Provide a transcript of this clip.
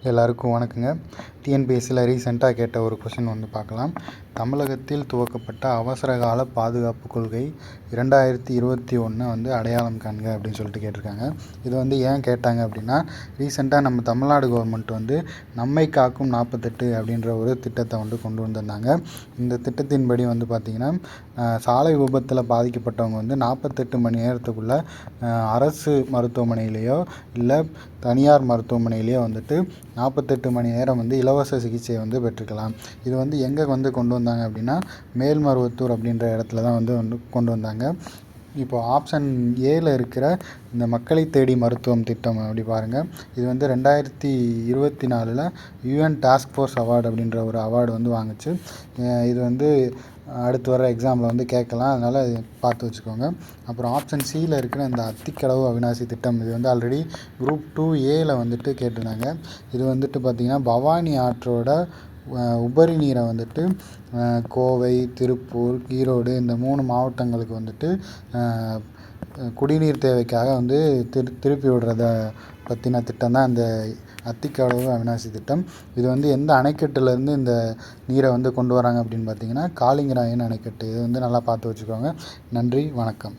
எல்லாருக்கும் வணக்கங்க. டிஎன்பிஎஸ்சியில் ரீசெண்டாக கேட்ட ஒரு கொஷின் வந்து பார்க்கலாம். தமிழகத்தில் துவக்கப்பட்ட அவசரகால பாதுகாப்பு கொள்கை 2021 வந்து அடையாளம் காண்க அப்படின்னு சொல்லிட்டு கேட்டிருக்காங்க. இது வந்து ஏன் கேட்டாங்க அப்படின்னா, ரீசெண்டாக நம்ம தமிழ்நாடு கவர்மெண்ட் வந்து நம்மை காக்கும் 48 அப்படின்ற ஒரு திட்டத்தை வந்து கொண்டு வந்திருந்தாங்க. இந்த திட்டத்தின்படி வந்து பார்த்திங்கன்னா, சாலை விபத்தில் பாதிக்கப்பட்டவங்க வந்து 48 மணி நேரத்துக்குள்ளே அரசு மருத்துவமனையிலையோ இல்லை தனியார் மருத்துவமனையிலையோ வந்துட்டு 48 மணி நேரம் வந்து இலவச சிகிச்சை வந்து பெற்றுக்கலாம். இது வந்து எங்கே வந்து கொண்டு வந்தாங்க அப்படின்னா, மேல்மருவத்தூர் அப்படின்ற இடத்துல தான் வந்து கொண்டு வந்தாங்க. இப்போ ஆப்ஷன் ஏல இருக்கிற இந்த மக்களை தேடி மருத்துவம் திட்டம் அப்படி பாருங்கள். இது வந்து 2024 யூஎன் டாஸ்க் ஃபோர்ஸ் அவார்டு அப்படின்ற ஒரு அவார்டு வந்து வாங்குச்சு. இது வந்து அடுத்து வர எக்ஸாமில் வந்து கேட்கலாம், அதனால் பார்த்து வச்சுக்கோங்க. அப்புறம் ஆப்ஷன் சியில் இருக்கிற இந்த அத்திக்கடவு அவிநாசி திட்டம், இது வந்து ஆல்ரெடி குரூப் 2A வந்துட்டு கேட்டிருந்தாங்க. இது வந்துட்டு பார்த்திங்கன்னா, பவானி ஆற்றோட உபரி நீரை வந்துட்டு கோவை, திருப்பூர், ஈரோடு இந்த 3 மாவட்டங்களுக்கு வந்துட்டு குடிநீர் தேவைக்காக வந்து திருப்பி விடுறத பற்றின திட்டம் தான் இந்த அத்திக்கடவு அவிநாசி திட்டம். இது வந்து எந்த அணைக்கட்டுலேருந்து இந்த நீரை வந்து கொண்டு வராங்க அப்படின்னு பார்த்தீங்கன்னா, காளிங்கராயன் அணைக்கட்டு. இது வந்து நல்லா பார்த்து வச்சுக்கோங்க. நன்றி, வணக்கம்.